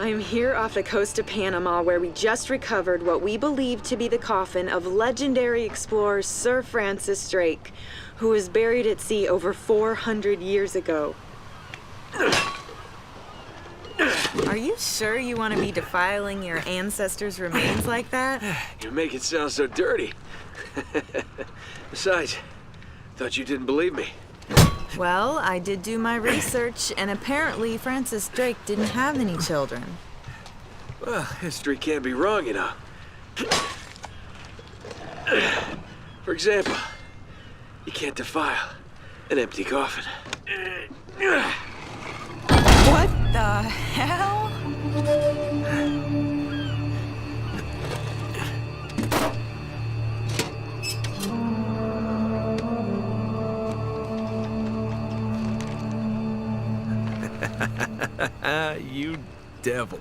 I'm here off the coast of Panama, where we just recovered what we believe to be the coffin of legendary explorer Sir Francis Drake, who was buried at sea over 400 years ago. Are you sure you want to be defiling your ancestors' remains like that? You make it sound so dirty. Besides, thought you didn't believe me. Well, I did do my research, and apparently Francis Drake didn't have any children. Well, history can't be wrong, you know. For example, you can't defile an empty coffin. What the hell? You devil.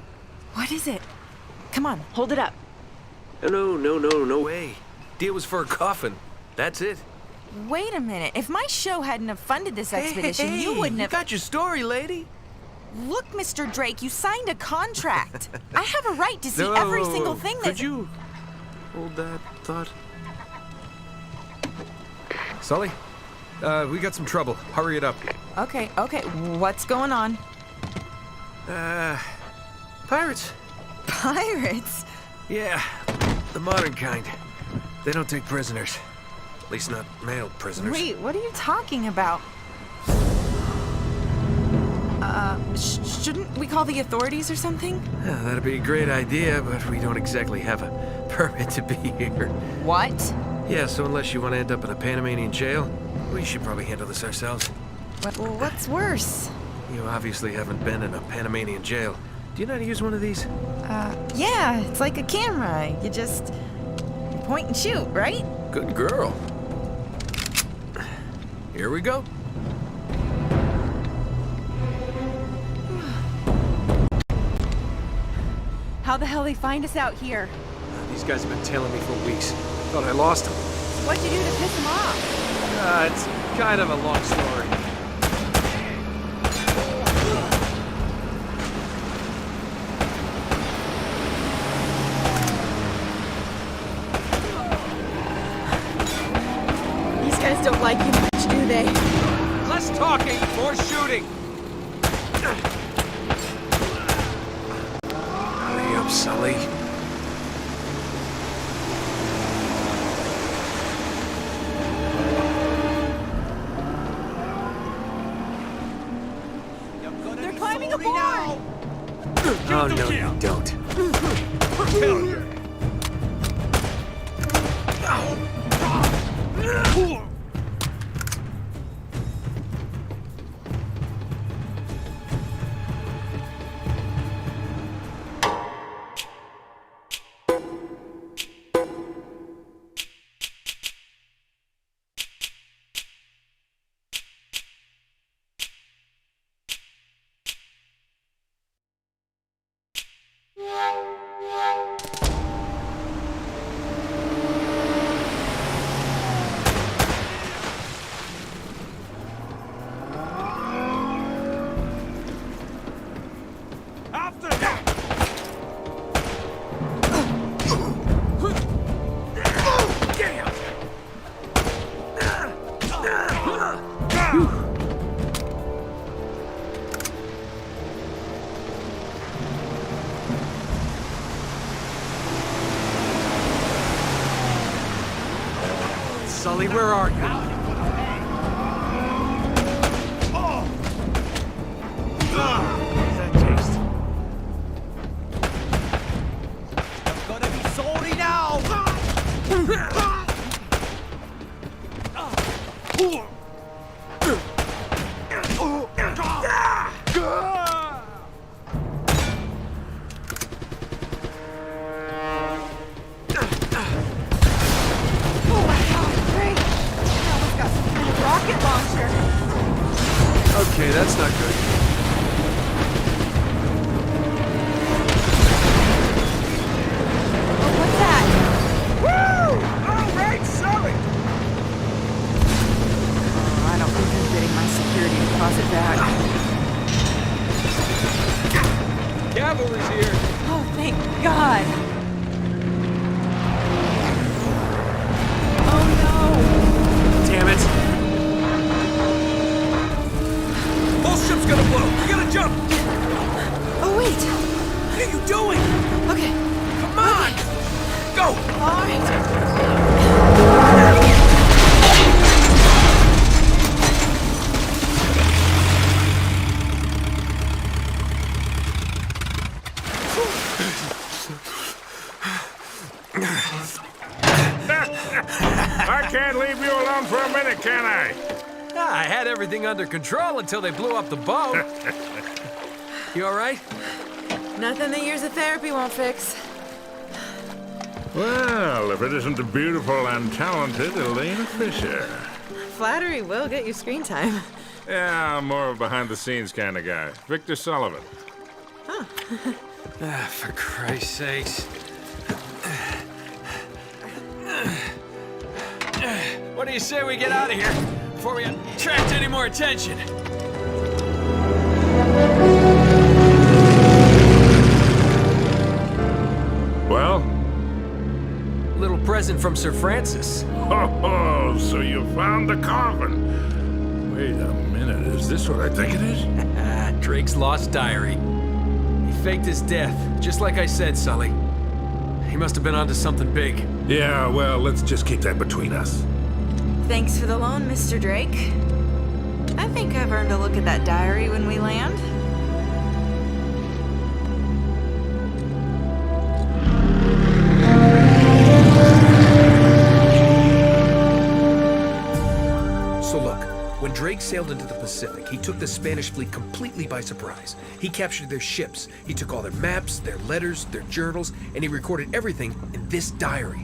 What is it? Come on, hold it up. No way. Deal was for a coffin. That's it. Wait a minute. If my show hadn't have funded this expedition, you wouldn't have... You got your story, lady. Look, Mr. Drake, you signed a contract. I have a right to see every single thing that... Could you hold that thought? Sully, we got some trouble. Hurry it up. Okay. What's going on? Pirates. Pirates? Yeah, the modern kind. They don't take prisoners. At least not male prisoners. Wait, what are you talking about? Shouldn't we call the authorities or something? Yeah, that'd be a great idea, but we don't exactly have a permit to be here. What? Yeah, so unless you want to end up in a Panamanian jail, we should probably handle this ourselves. Well, what's worse? You obviously haven't been in a Panamanian jail. Do you know how to use one of these? Yeah, it's like a camera. You just point and shoot, right? Good girl. Here we go. How the hell they find us out here? These guys have been tailing me for weeks. Thought I lost them. What'd you do to piss them off? It's kind of a long story. These guys don't like you much, do they? Less talking, more shooting. Hurry up, Sully. They're climbing aboard! Oh, no, you don't. Sully, where are you? That taste. It's gonna be sorry now! cavalry's here. Oh, thank God. Oh, Damn it. Whole ship's gonna blow. We gotta jump. no. Oh, wait. What are you doing? Okay. Come on. Go. All right. I can't leave you alone for a minute, can I? I had everything under control until they blew up the boat. You all right? Nothing that years of therapy won't fix. Well, if it isn't the beautiful and talented Elena Fisher. Flattery will get you screen time. Yeah, I'm more of a behind-the-scenes kind of guy. Victor Sullivan. For Christ's sakes. What do you say we get out of here before we attract any more attention? Well? Little present from Sir Francis. Oh, so you found the coffin. Wait a minute, is this what I think it is? Drake's lost diary. He faked his death, just like I said, Sully. He must have been onto something big. Yeah, well, let's just keep that between us. Thanks for the loan, Mr. Drake. I think I've earned a look at that diary when we land. So look, when Drake sailed into the Pacific, he took the Spanish fleet completely by surprise. He captured their ships, he took all their maps, their letters, their journals, and he recorded everything in this diary.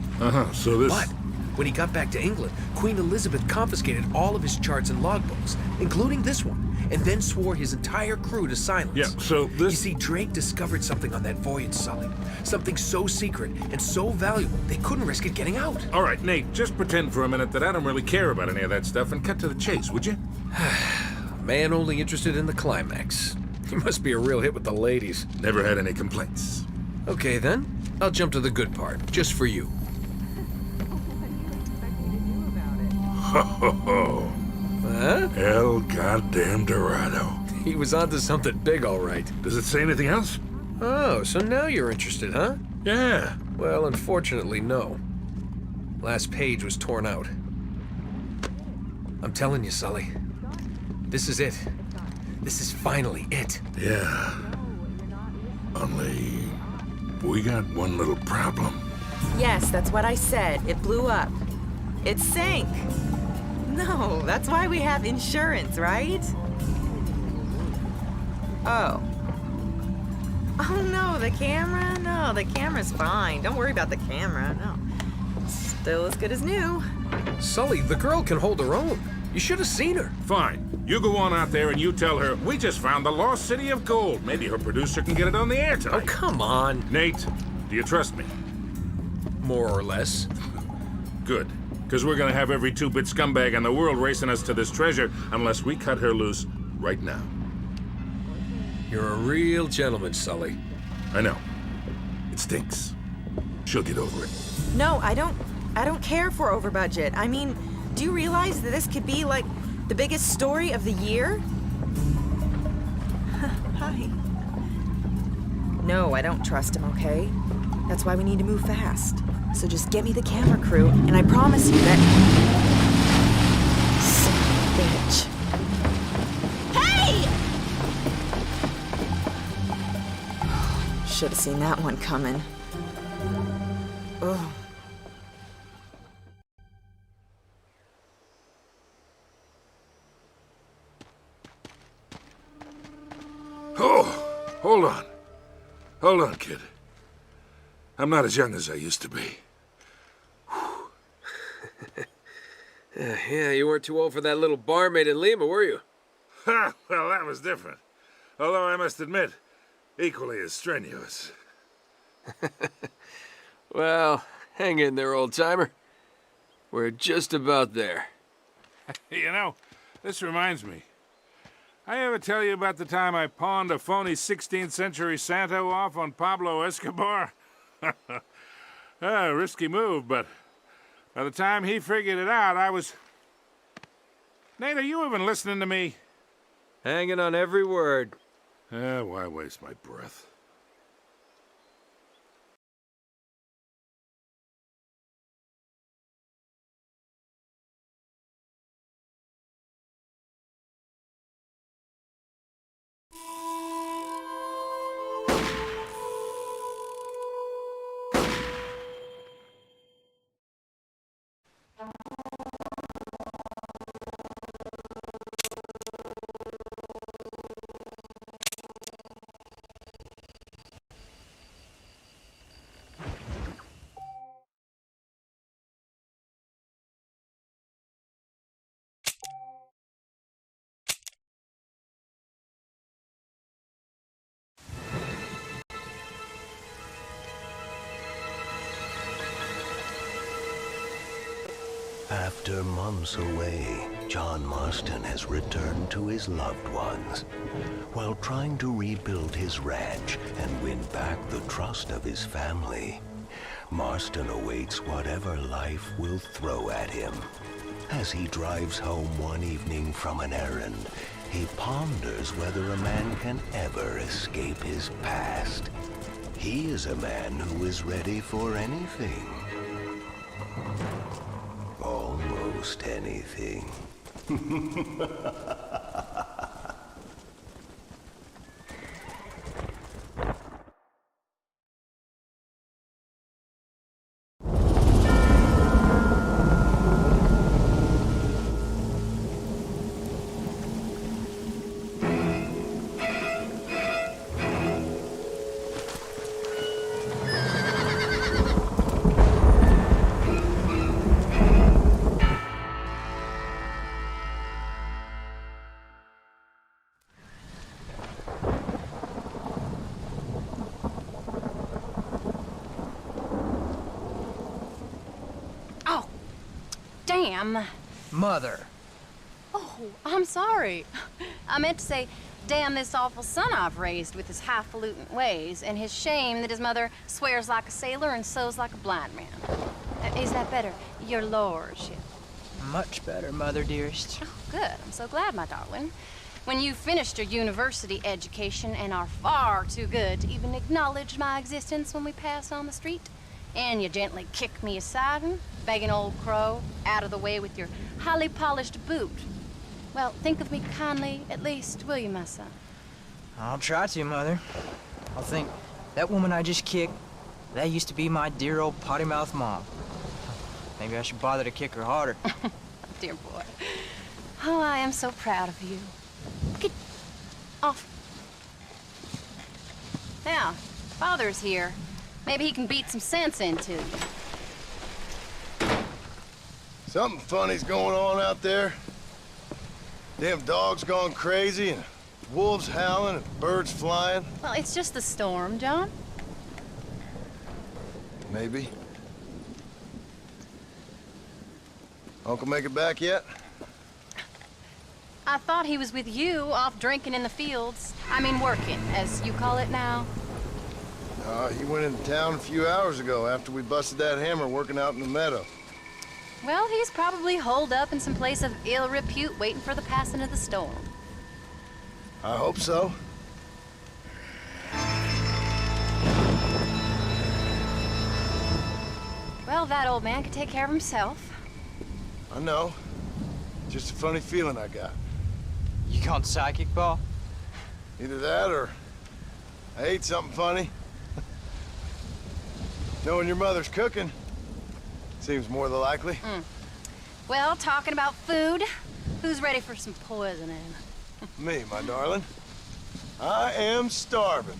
So this... But when he got back to England, Queen Elizabeth confiscated all of his charts and logbooks, including this one, and then swore his entire crew to silence. Yeah, so this... You see, Drake discovered something on that voyage, Sully. Something so secret and so valuable, they couldn't risk it getting out. All right, Nate, just pretend for a minute that I don't really care about any of that stuff and cut to the chase, would you? Man only interested in the climax. He must be a real hit with the ladies. Never had any complaints. Okay, then. I'll jump to the good part, just for you. Ho, ho, ho. Huh? El goddamn Dorado. He was onto something big, all right. Does it say anything else? Oh, so now you're interested, huh? Yeah. Well, unfortunately, no. Last page was torn out. I'm telling you, Sully. This is it. This is finally it. Yeah. Only... we got one little problem. Yes, that's what I said. It blew up. It sank. No, that's why we have insurance, right? Oh. Oh no, the camera? No, the camera's fine. Don't worry about the camera, no. Still as good as new. Sully, the girl can hold her own. You should have seen her. Fine. You go on out there and you tell her, we just found the lost city of gold. Maybe her producer can get it on the air Oh, tonight. come on. Nate, do you trust me? More or less. Good. Because we're gonna have every two-bit scumbag in the world racing us to this treasure unless we cut her loose right now. You're a real gentleman, Sully. I know. It stinks. She'll get over it. No, I don't care for over budget. I mean, do you realize that this could be like the biggest story of the year? Hi. No, I don't trust him, okay? That's why we need to move fast. So just get me the camera crew, and I promise you that... Son of a bitch. Hey! Should have seen that one coming. Ugh. Oh, hold on. Hold on, kid. I'm not as young as I used to be. Yeah, you weren't too old for that little barmaid in Lima, were you? Ha! Well, that was different. Although I must admit, equally as strenuous. Well, hang in there, old-timer. We're just about there. You know, this reminds me. I ever tell you about the time I pawned a phony 16th century Santo off on Pablo Escobar? Risky move, but by the time he figured it out, I was... Nate, are you even listening to me? Hanging on every word. Why waste my breath? After months away, John Marston has returned to his loved ones. While trying to rebuild his ranch and win back the trust of his family, Marston awaits whatever life will throw at him. As he drives home one evening from an errand, he ponders whether a man can ever escape his past. He is a man who is ready for anything. Almost anything. Damn. Mother. Oh, I'm sorry. I meant to say, damn this awful son I've raised with his highfalutin ways, and his shame that his mother swears like a sailor and sews like a blind man. Is that better, your lordship? Much better, Mother dearest. Oh, good. I'm so glad, my darling. When you've finished your university education and are far too good to even acknowledge my existence when we pass on the street, and you gently kick me aside, begging old crow out of the way with your highly polished boot. Well, think of me kindly, at least, will you, my son? I'll try to, Mother. I'll think, that woman I just kicked, that used to be my dear old potty-mouthed mom. Maybe I should bother to kick her harder. Dear boy. Oh, I am so proud of you. Get off. Now, Father's here. Maybe he can beat some sense into you. Something funny's going on out there. Damn dogs gone crazy and wolves howling and birds flying. Well, it's just the storm, John. Maybe. Uncle make it back yet? I thought he was with you, off drinking in the fields. I mean, working, as you call it now. He went into town a few hours ago after we busted that hammer working out in the meadow. Well, he's probably holed up in some place of ill repute waiting for the passing of the storm. I hope so. Well, that old man can take care of himself. I know. Just a funny feeling I got. You gone psychic, Pa? Either that or I ate something funny. Knowing your mother's cooking seems more than likely. Well, talking about food, who's ready for some poisoning? Me, my darling. I am starving.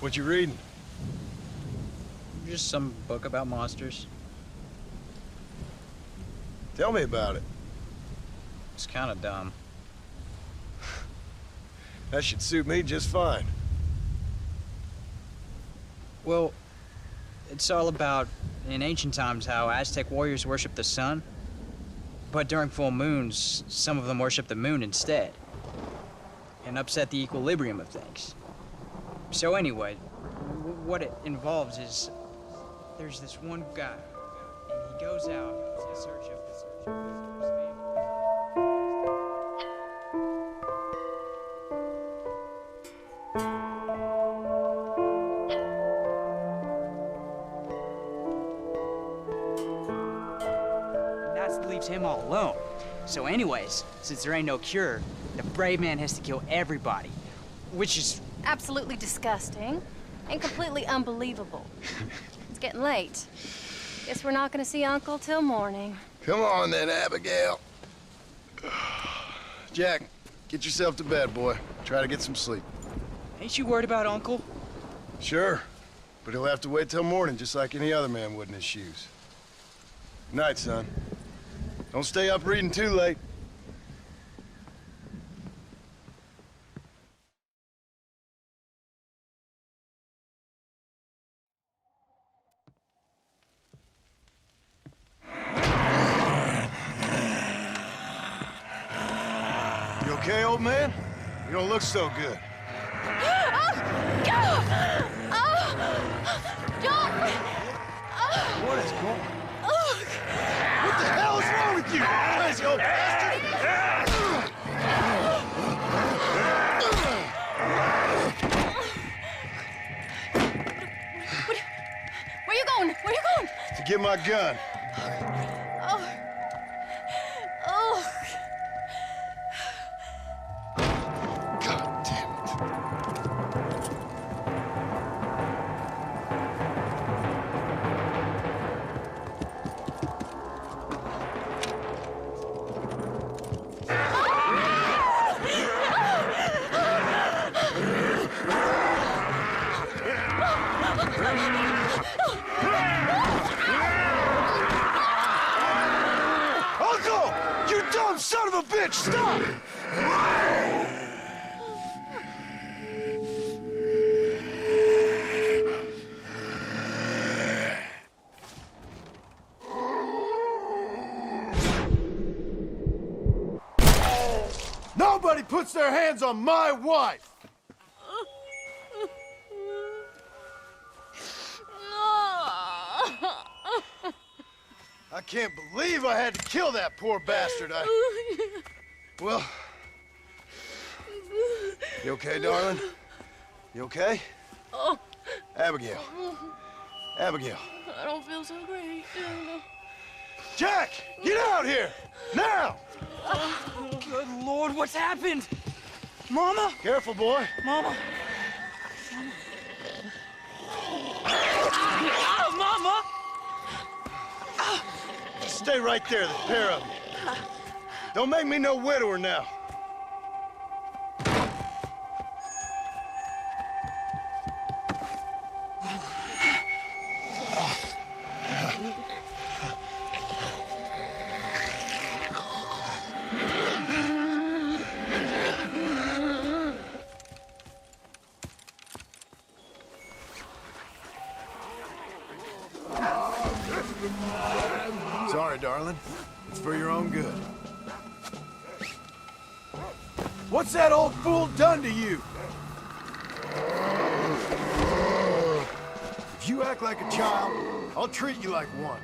What you reading? Just some book about monsters. Tell me about it. It's kind of dumb. That should suit me just fine. Well, it's all about in ancient times how Aztec warriors worshiped the sun. But during full moons, some of them worship the moon instead. And upset the equilibrium of things. So anyway, what it involves is there's this one guy, and he goes out in search of his family. Leaves him all alone. So anyways, since there ain't no cure, the brave man has to kill everybody, which is absolutely disgusting and completely unbelievable. It's getting late. Guess we're not gonna see Uncle till morning. Come on then, Abigail. Jack, get yourself to bed, boy. Try to get some sleep. Ain't you worried about Uncle? Sure, but he'll have to wait till morning just like any other man would in his shoes. Good night, son. Don't stay up reading too late. You okay, old man? You don't look so good. What is going on? What the hell is wrong with you, crazy old bastard? Where you going? Where you going? To get my gun. Oh. Oh. God damn it. Uncle! You dumb son of a bitch! Stop! Nobody puts their hands on my wife! I can't believe I had to kill that poor bastard. Well... You okay, darling? You okay? Oh. Abigail. Abigail. I don't feel so great. Jack! Get out here! Now! Good Lord, what's happened? Mama? Careful, boy. Mama? Mama! Just stay right there, the pair of you. Don't make me no widower now. Sorry, darling. It's for your own good. What's that old fool done to you? If you act like a child, I'll treat you like one.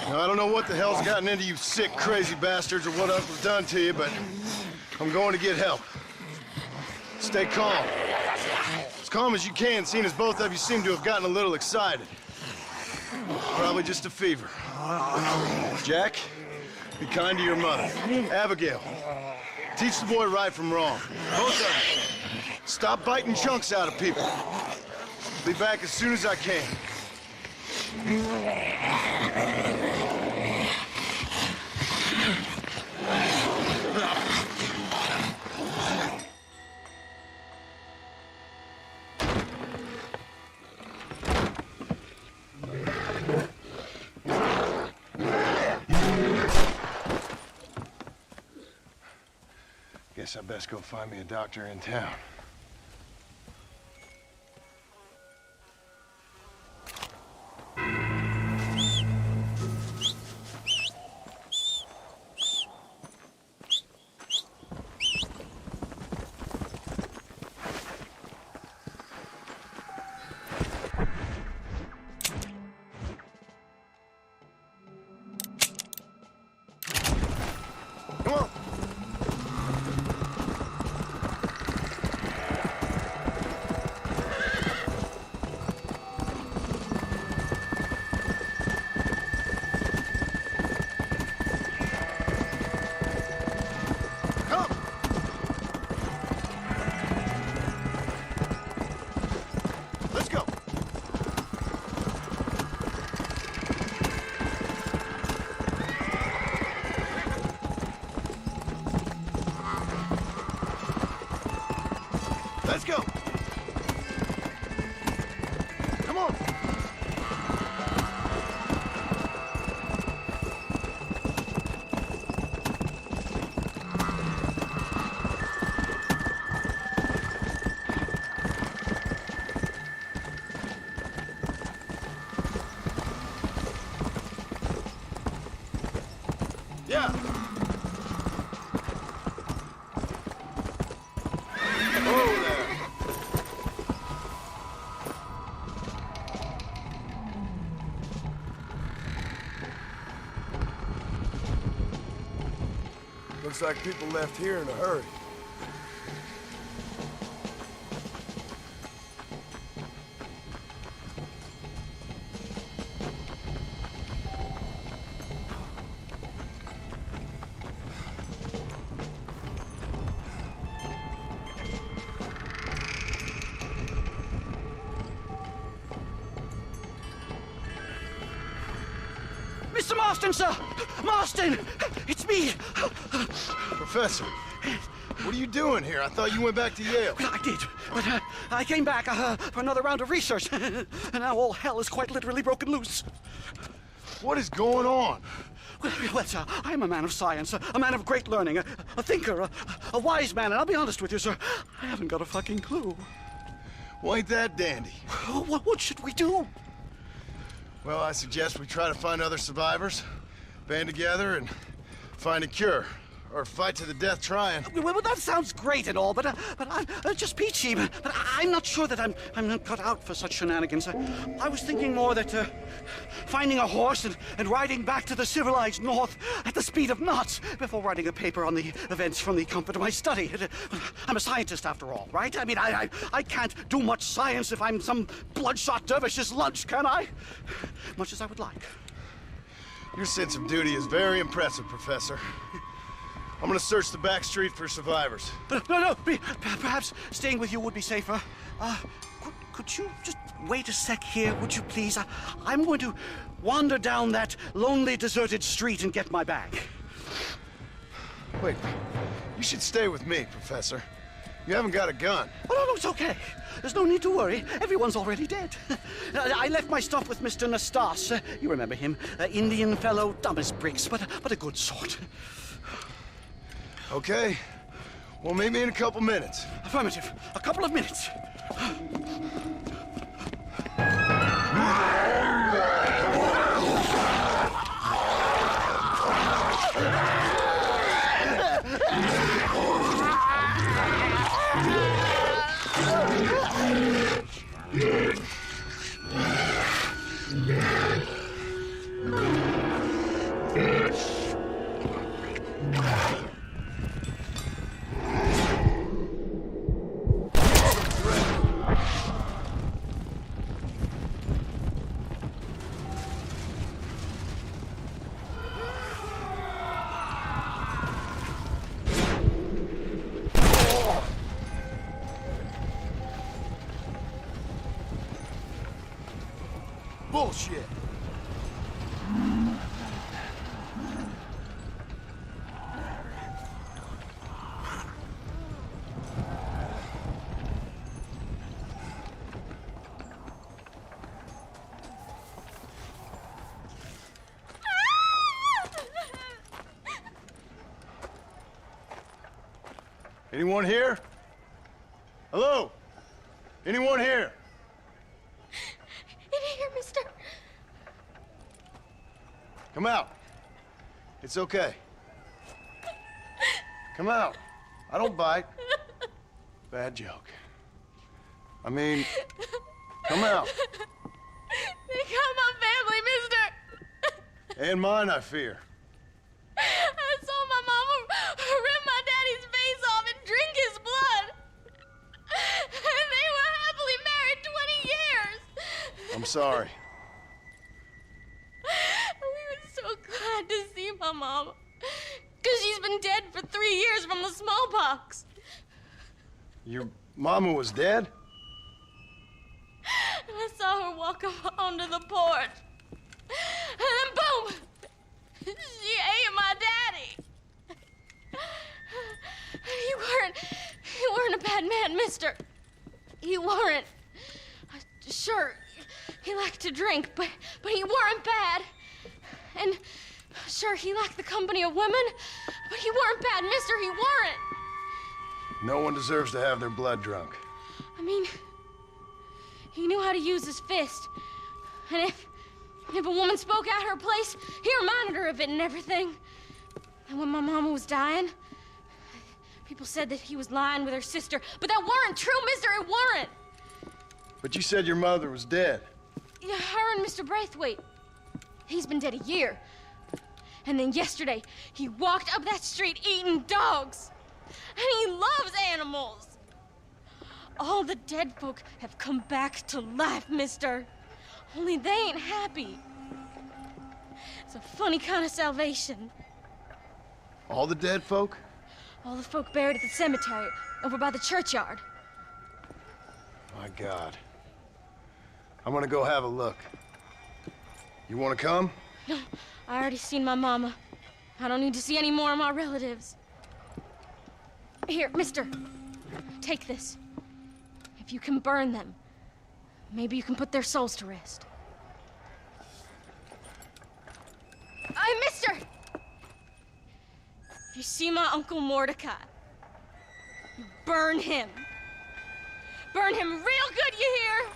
Now, I don't know what the hell's gotten into you sick, crazy bastards or what Uncle's done to you, but I'm going to get help. Stay calm. As calm as you can, seeing as both of you seem to have gotten a little excited. Probably just a fever. Jack, be kind to your mother. Abigail, teach the boy right from wrong. Both of you. stop biting chunks out of people. Be back as soon as I can. Guess I best go find me a doctor in town. Come on. Let's go. Let's go. Come on. Yeah. Oh, there. Looks like people left here in a hurry. Mr. Marston, sir! Marston! It's me! Professor, what are you doing here? I thought you went back to Yale. Well, I did, but I came back for another round of research, and now all hell is quite literally broken loose. What is going on? Well, sir, I'm a man of science, a man of great learning, a thinker, a wise man, and I'll be honest with you, sir, I haven't got a fucking clue. Well, ain't that dandy? What should we do? Well, I suggest we try to find other survivors, band together, and find a cure. Or fight to the death trying. Well, that sounds great and all, but I'm just peachy. But I'm not sure that I'm not cut out for such shenanigans. I was thinking more that finding a horse and riding back to the civilized north at the speed of knots before writing a paper on the events from the comfort of my study. I'm a scientist after all, right? I mean, I can't do much science if I'm some bloodshot dervish's lunch, can I? Much as I would like. Your sense of duty is very impressive, Professor. I'm gonna search the back street for survivors. No, perhaps staying with you would be safer. Could you just wait a sec here, would you please? I'm going to wander down that lonely, deserted street and get my bag. Wait, you should stay with me, Professor. You haven't got a gun. Oh, no, it's okay. There's no need to worry. Everyone's already dead. I left my stuff with Mr. Nastas. You remember him. Indian fellow, dumb as bricks, but a good sort. Okay. Well, maybe in a couple minutes. Affirmative. A couple of minutes. Bullshit. Anyone here? Hello? Anyone here? In here, mister. Come out. It's okay. Come out. I don't bite. Bad joke. I mean, come out. They got my family, mister. And mine, I fear. I saw my mama rip my daddy's face off and drink his blood. And they were happily married 20 years. I'm sorry. We were so glad to see my mama. Because she's been dead for 3 years from the smallpox. Your mama was dead? And I saw her walk up onto the porch. And then boom! She ate my daddy. You weren't a bad man, mister. You weren't. Sure, he liked to drink, but he weren't bad. And sure, he liked the company of women, but he weren't bad, mister, he weren't. No one deserves to have their blood drunk. I mean, he knew how to use his fist. And if a woman spoke at her place, he reminded her of it and everything. And when my mama was dying, people said that he was lying with her sister, but that weren't true, mister, it weren't. But you said your mother was dead. Yeah, her and Mr. Braithwaite. He's been dead a year. And then yesterday, he walked up that street eating dogs. And he loves animals. All the dead folk have come back to life, mister. Only they ain't happy. It's a funny kind of salvation. All the dead folk? All the folk buried at the cemetery, over by the churchyard. My God. I'm gonna go have a look. You wanna come? No, I already seen my mama. I don't need to see any more of my relatives. Here, mister, take this. If you can burn them, maybe you can put their souls to rest. Mister! If you see my Uncle Mordecai, you burn him. Burn him real good, you hear?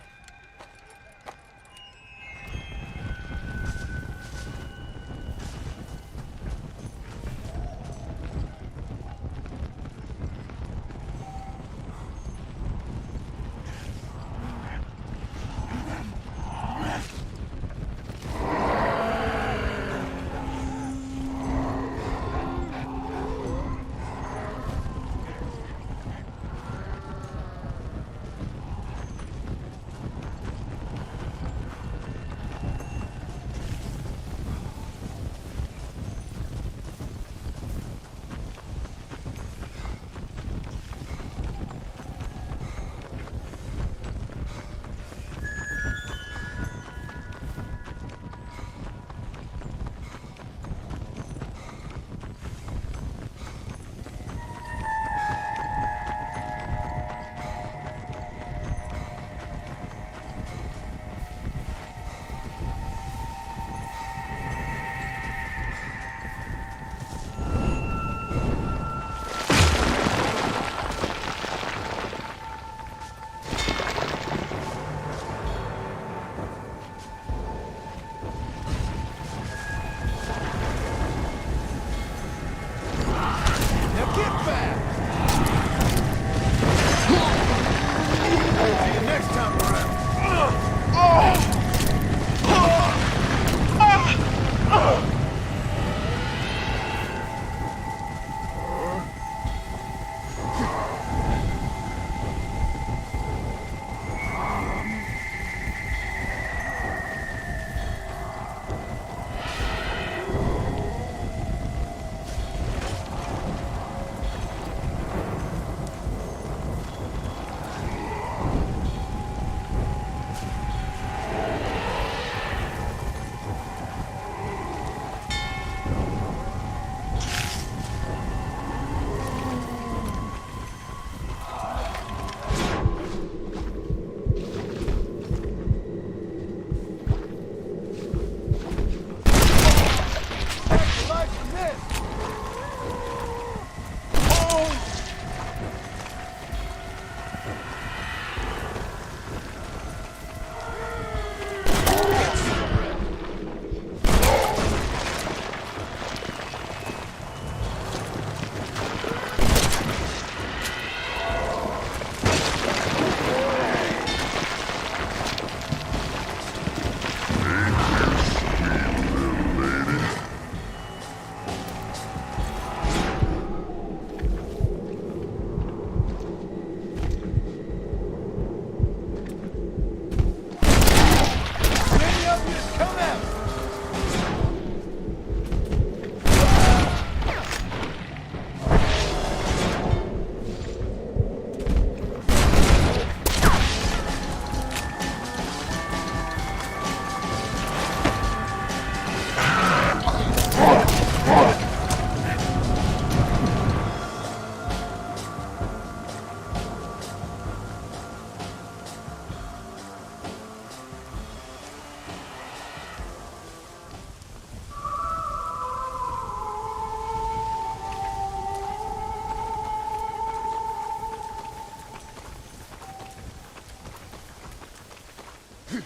Oh,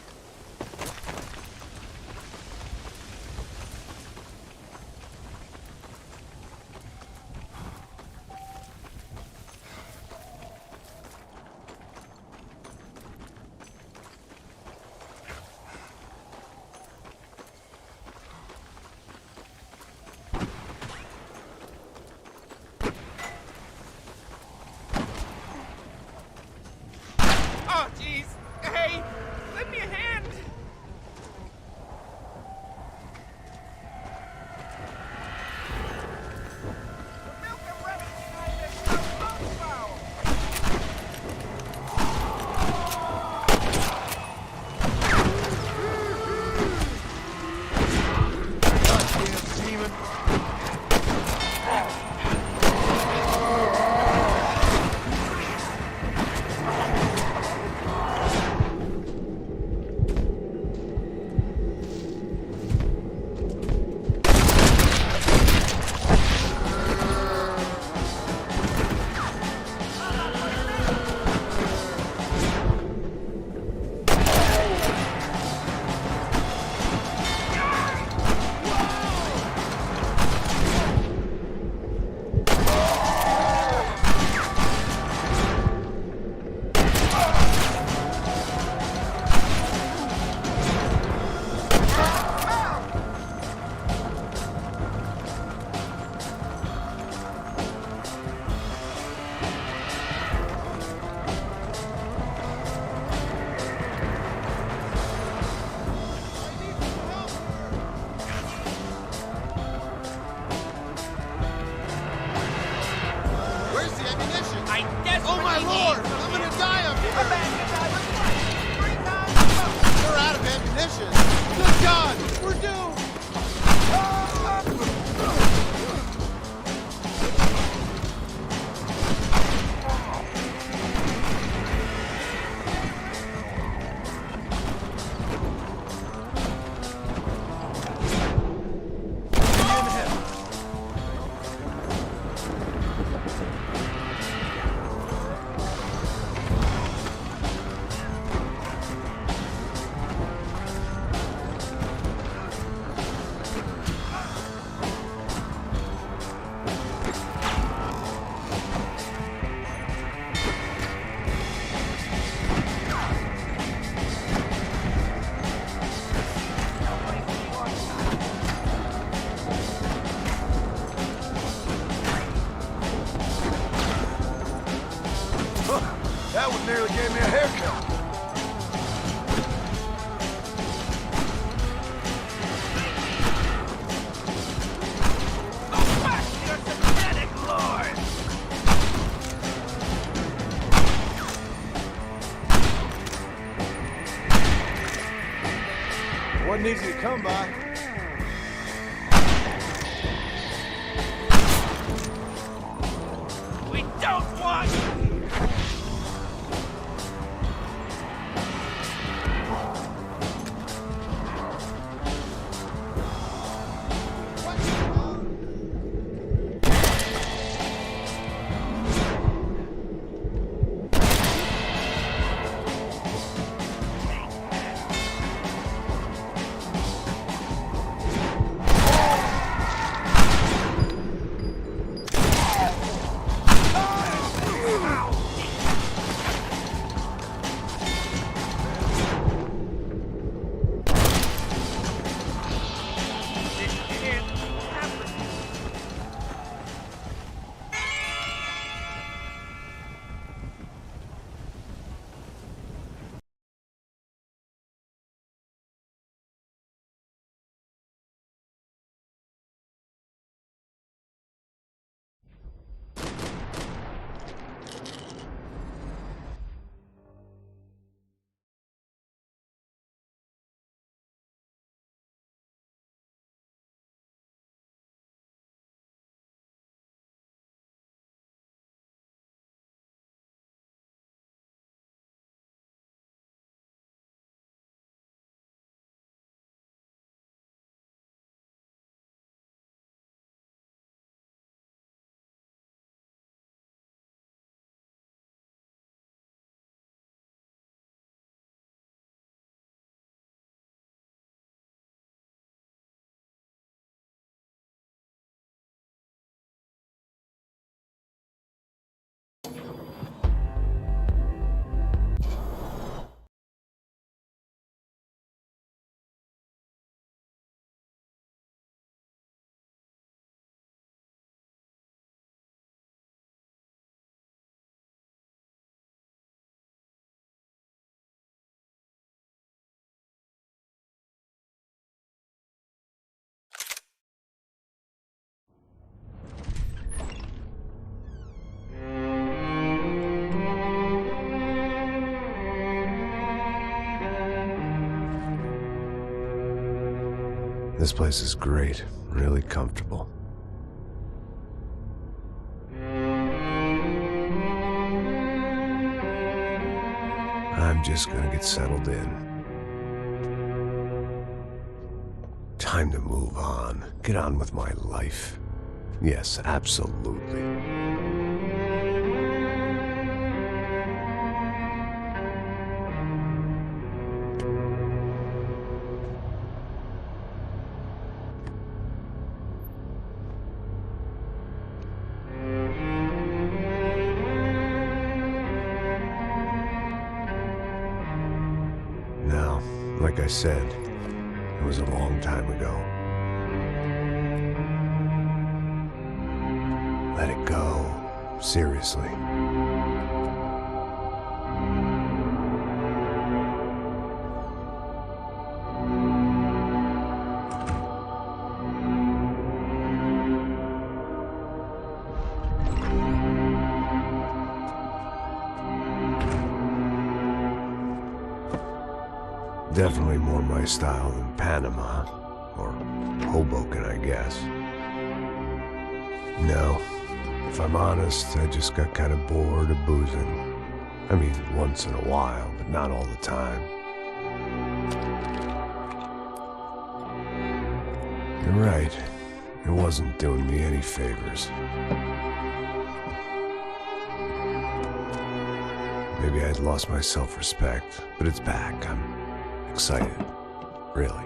jeez. Hey, lend me a hand. Oh my lord! I'm gonna die up here! We're out of ammunition! Good God! We're doomed! That one nearly gave me a haircut. Wasn't easy to come by. We don't want... This place is great, really comfortable. I'm just gonna get settled in. Time to move on. Get on with my life. Yes, absolutely. Now, like I said, it was a long time ago. Let it go. Seriously. Definitely more my style than Panama, or Hoboken, I guess. No, if I'm honest, I just got kind of bored of boozing. I mean, once in a while, but not all the time. You're right, it wasn't doing me any favors. Maybe I'd lost my self-respect, but it's back. I'm excited, really.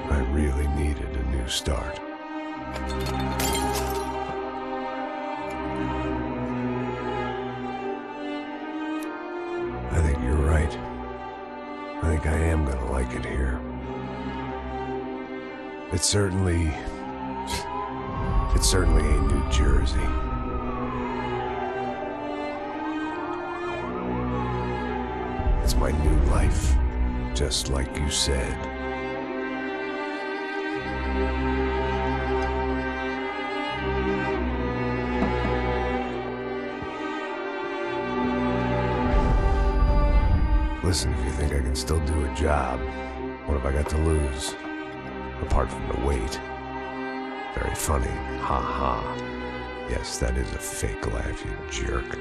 I really needed a new start. I think you're right. I think I am gonna like it here. It's certainly ain't New Jersey. It's my new life. Just like you said. Listen, if you think I can still do a job, what have I got to lose? Apart from the weight. Very funny. Ha ha. Yes, that is a fake laugh, you jerk.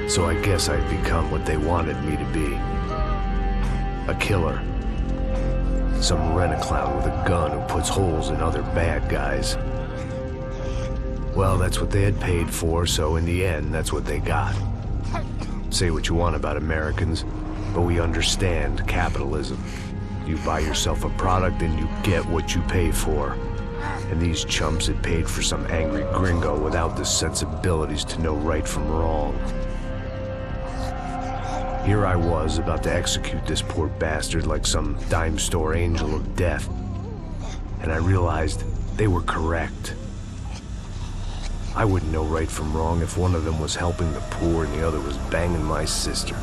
So I guess I'd become what they wanted me to be. A killer. Some rent-a-clown with a gun who puts holes in other bad guys. Well, that's what they had paid for, so in the end, that's what they got. Say what you want about Americans, but we understand capitalism. You buy yourself a product and you get what you pay for. And these chumps had paid for some angry gringo without the sensibilities to know right from wrong. Here I was, about to execute this poor bastard like some dime store angel of death. And I realized they were correct. I wouldn't know right from wrong if one of them was helping the poor and the other was banging my sister.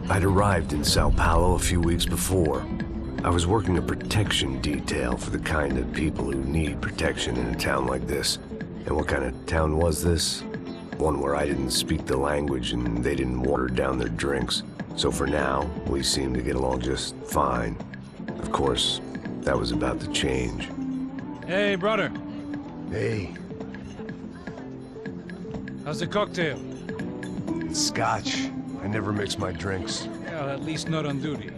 I'd arrived in Sao Paulo a few weeks before. I was working a protection detail for the kind of people who need protection in a town like this. And what kind of town was this? One where I didn't speak the language and they didn't water down their drinks. So for now, we seemed to get along just fine. Of course, that was about to change. Hey, brother. Hey. How's the cocktail? It's scotch. I never mix my drinks. Well, at least not on duty.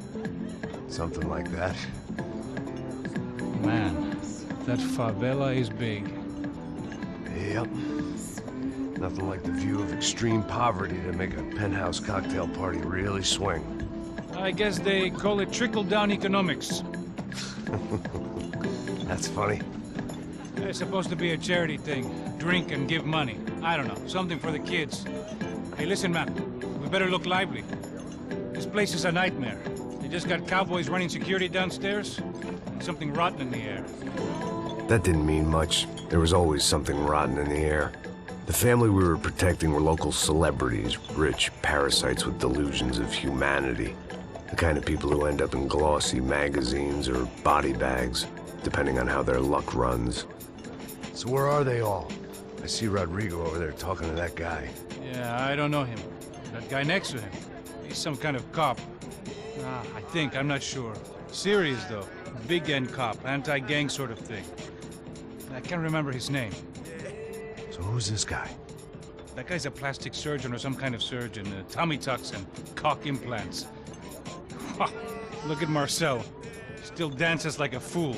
Something like that. Man, that favela is big. Yep. Nothing like the view of extreme poverty to make a penthouse cocktail party really swing. I guess they call it trickle-down economics. That's funny. It's supposed to be a charity thing. Drink and give money. I don't know, something for the kids. Hey, listen, man. We better look lively. This place is a nightmare. They just got cowboys running security downstairs, and something rotten in the air. That didn't mean much. There was always something rotten in the air. The family we were protecting were local celebrities, rich parasites with delusions of humanity. The kind of people who end up in glossy magazines or body bags, depending on how their luck runs. So where are they all? I see Rodrigo over there talking to that guy. Yeah, I don't know him. That guy next to him, he's some kind of cop. I think, I'm not sure. Serious, though. Big end cop, anti-gang sort of thing. I can't remember his name. So who's this guy? That guy's a plastic surgeon or some kind of surgeon. Tummy tucks and cock implants. Look at Marcel. Still dances like a fool.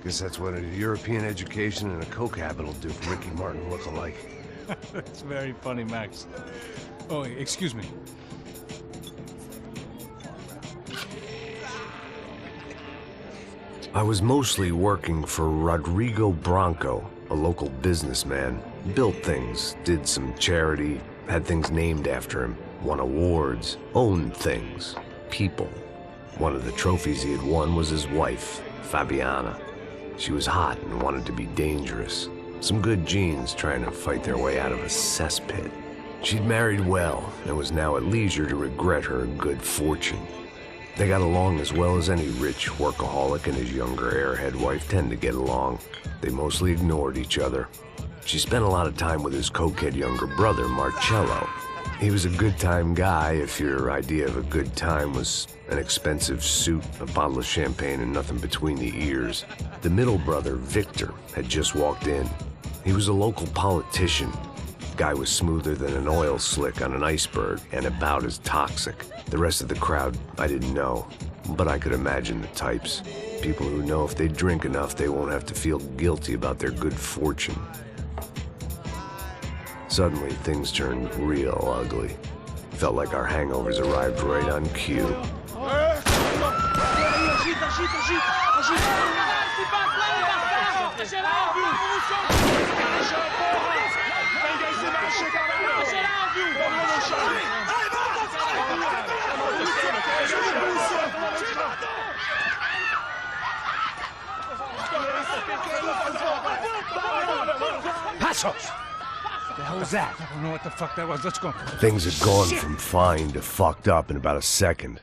Guess that's what a European education and a coke habit will do for Ricky Martin look-alike. That's very funny, Max. Oh, excuse me. I was mostly working for Rodrigo Branco, a local businessman. Built things, did some charity, had things named after him, won awards, owned things, people. One of the trophies he had won was his wife, Fabiana. She was hot and wanted to be dangerous. Some good genes trying to fight their way out of a cesspit. She'd married well and was now at leisure to regret her good fortune. They got along as well as any rich workaholic and his younger airhead wife tend to get along. They mostly ignored each other. She spent a lot of time with his cokehead younger brother, Marcello. He was a good-time guy if your idea of a good time was an expensive suit, a bottle of champagne, and nothing between the ears. The middle brother, Victor, had just walked in. He was a local politician. Guy was smoother than an oil slick on an iceberg and about as toxic. The rest of the crowd, I didn't know, but I could imagine the types. People who know if they drink enough, they won't have to feel guilty about their good fortune. Suddenly, things turned real ugly. Felt like our hangovers arrived right on cue. Passos! The hell was that? I don't know what the fuck that was. Let's go. Things had gone from fine to fucked up in about a second.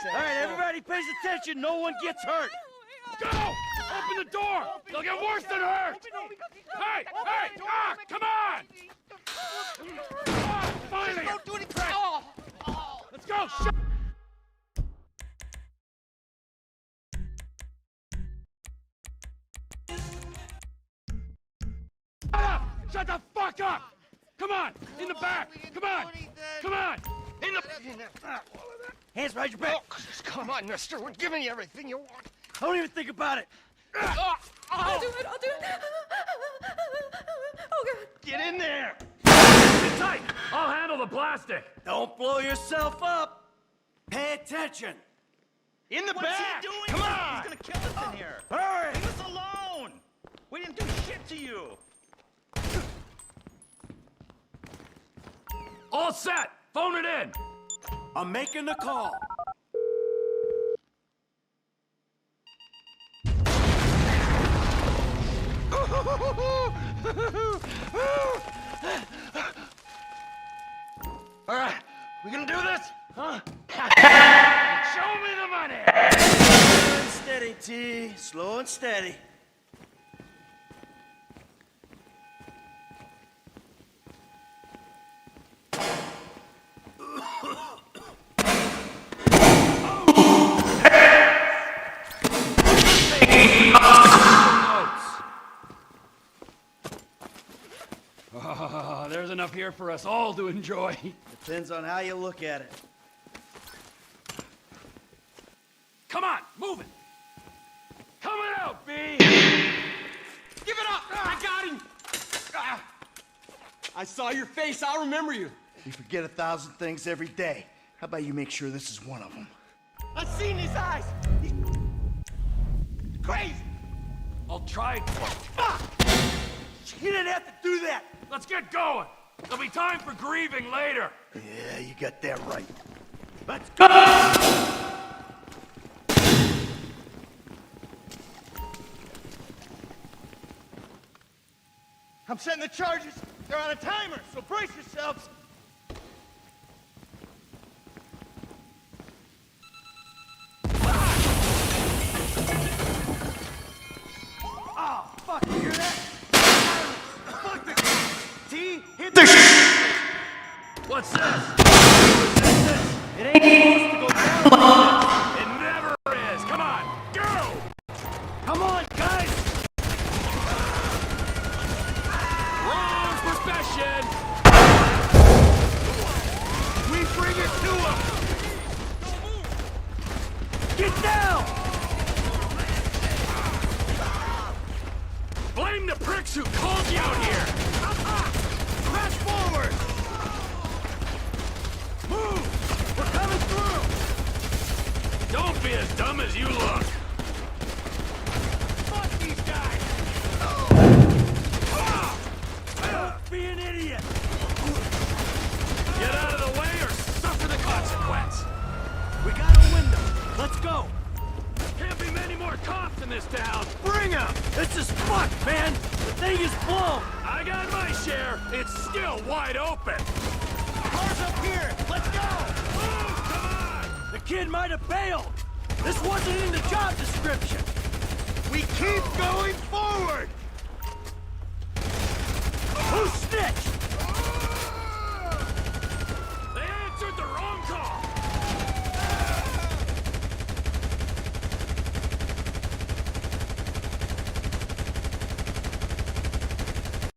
All right, everybody pays attention. No one gets hurt. Go! Open the door! They'll get worse than hurt! Hey! Hey! Ah! Come on! Ah, finally! Don't do anything! Let's go! Shut up! Shut the fuck up! Come on! In the back! Come on! Come on! In the... Hands behind your back. Oh, come on, mister. We're giving you everything you want. Don't even think about it. I'll do it. Oh, God. Get in there! Sit tight! I'll handle the plastic! Don't blow yourself up. Pay attention. In the back! What's he doing? Come on! He's gonna kill us in here. Hurry! Leave us alone. We didn't do shit to you. All set! Phone it in! I'm making the call. All right, we gonna do this? Huh? Show me the money! Slow and steady, T. Slow and steady. Oh, there's enough here for us all to enjoy. Depends on how you look at it. Come on, move it! Coming out, B! Give it up! I got him! I saw your face. I'll remember you. We forget 1,000 things every day. How about you make sure this is one of them? I've seen his eyes. He's crazy. I'll try. You didn't have to do that. Let's get going. There'll be time for grieving later. Yeah, you got that right. Let's go! I'm setting the charges. They're on a timer, so brace yourselves. Oh, fuck, you hear that? Fuck the... T, hit the What's this? It ain't supposed to go down. It never is. Come on, go! Come on, guys! Wrong profession! We bring it to him. Get down! Blame the pricks who called you out here! Crash forward! Move! We're coming through! Don't be as dumb as you look! Fuck these guys! Don't be an idiot! Get out of the way or suffer the consequence! We got a window. Let's go! Can't be many more cops in this town! Bring them! This is fucked, man! The thing is blown! I got my share! It's still wide open! Cars up here! Let's go! Move! Come on! The kid might have bailed! This wasn't in the job description! We keep going forward. Who snitched?